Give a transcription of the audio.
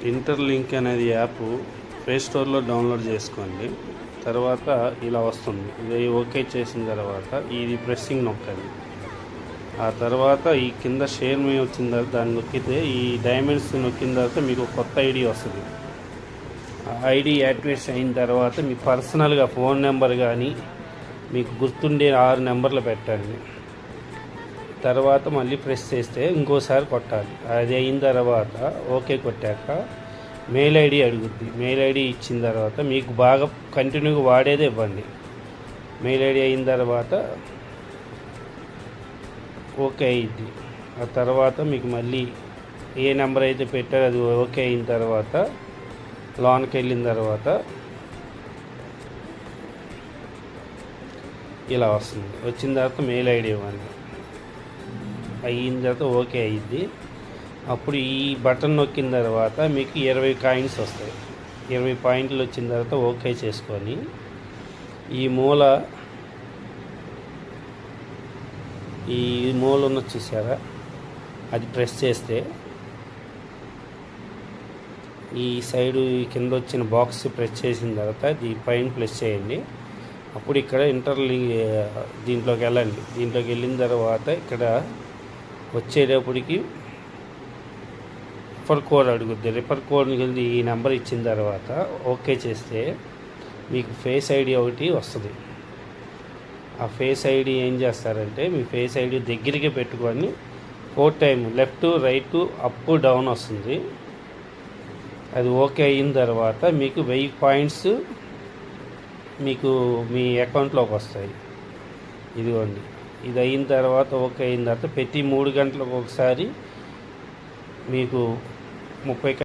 Interlink అనేది app play స్టోర్లో download చేసుకోండి. తర్వాత ఇలా వస్తుంది. ఇది ఓకే చేసిన తర్వాత ఇది ప్రెస్సింగ్ నొక్కండి. ఆ తర్వాత ఈ కింద షేర్ మీ వచ్చిన తర్వాత దాన్ని నొక్కితే ఈ డైమండ్స్ నొక్కిన తర్వాత మీకు కొత్త ఐడి వస్తుంది. ఆ ఐడి యాక్టివేట్ అయిన తర్వాత మీ పర్సనల్గా ఫోన్ నెంబర్ కానీ మీకు గుర్తుండే 6 నెంబర్లు పెట్టండి. తర్వాత మళ్ళీ ప్రెస్ చేస్తే ఇంకోసారి కొట్టాలి. అది అయిన తర్వాత ఓకే కొట్టాక మెయిల్ ఐడి అడుగుద్ది. మెయిల్ ఐడి ఇచ్చిన తర్వాత మీకు బాగా కంటిన్యూగా వాడేదే ఇవ్వండి. మెయిల్ ఐడి అయిన తర్వాత ఓకే అయ్యిద్ది. ఆ తర్వాత మీకు మళ్ళీ ఏ నెంబర్ అయితే పెట్టారో అది ఓకే అయిన తర్వాత లోన్కి వెళ్ళిన తర్వాత ఇలా వస్తుంది. వచ్చిన తర్వాత మెయిల్ ఐడి ఇవ్వండి. అయిన తర్వాత ఓకే అయ్యిద్ది. అప్పుడు ఈ బటన్ నొక్కిన తర్వాత మీకు 20 కాయిన్స్ వస్తాయి. 20 పాయింట్లు వచ్చిన తర్వాత ఓకే చేసుకొని ఈ మూల ఉన్న చూసారా, అది ప్రెస్ చేస్తే ఈ సైడు కింద వచ్చిన బాక్స్ ప్రెస్ చేసిన తర్వాత ఈ పైన ప్రెస్ చేయండి. అప్పుడు ఇక్కడ దీంట్లోకి వెళ్ళండి. దీంట్లోకి వెళ్ళిన తర్వాత ఇక్కడ వచ్చేటప్పటికి రిఫర్ కోడ్ అడుగుద్ది. రిఫర్ కోడ్కి వెళ్ళి ఈ నెంబర్ ఇచ్చిన తర్వాత ఓకే చేస్తే మీకు ఫేస్ ఐడి ఒకటి వస్తుంది. ఆ ఫేస్ ఐడి ఏం చేస్తారంటే మీ ఫేస్ ఐడి దగ్గరికి పెట్టుకొని 4 time left right up down వస్తుంది. అది ఓకే అయిన తర్వాత మీకు 1000 పాయింట్స్ మీకు మీ అకౌంట్లోకి వస్తాయి. ఇదిగోండి. ఇది అయిన తర్వాత ఓకే అయిన తర్వాత ప్రతి 3 గంటలకు ఒకసారి మీకు 30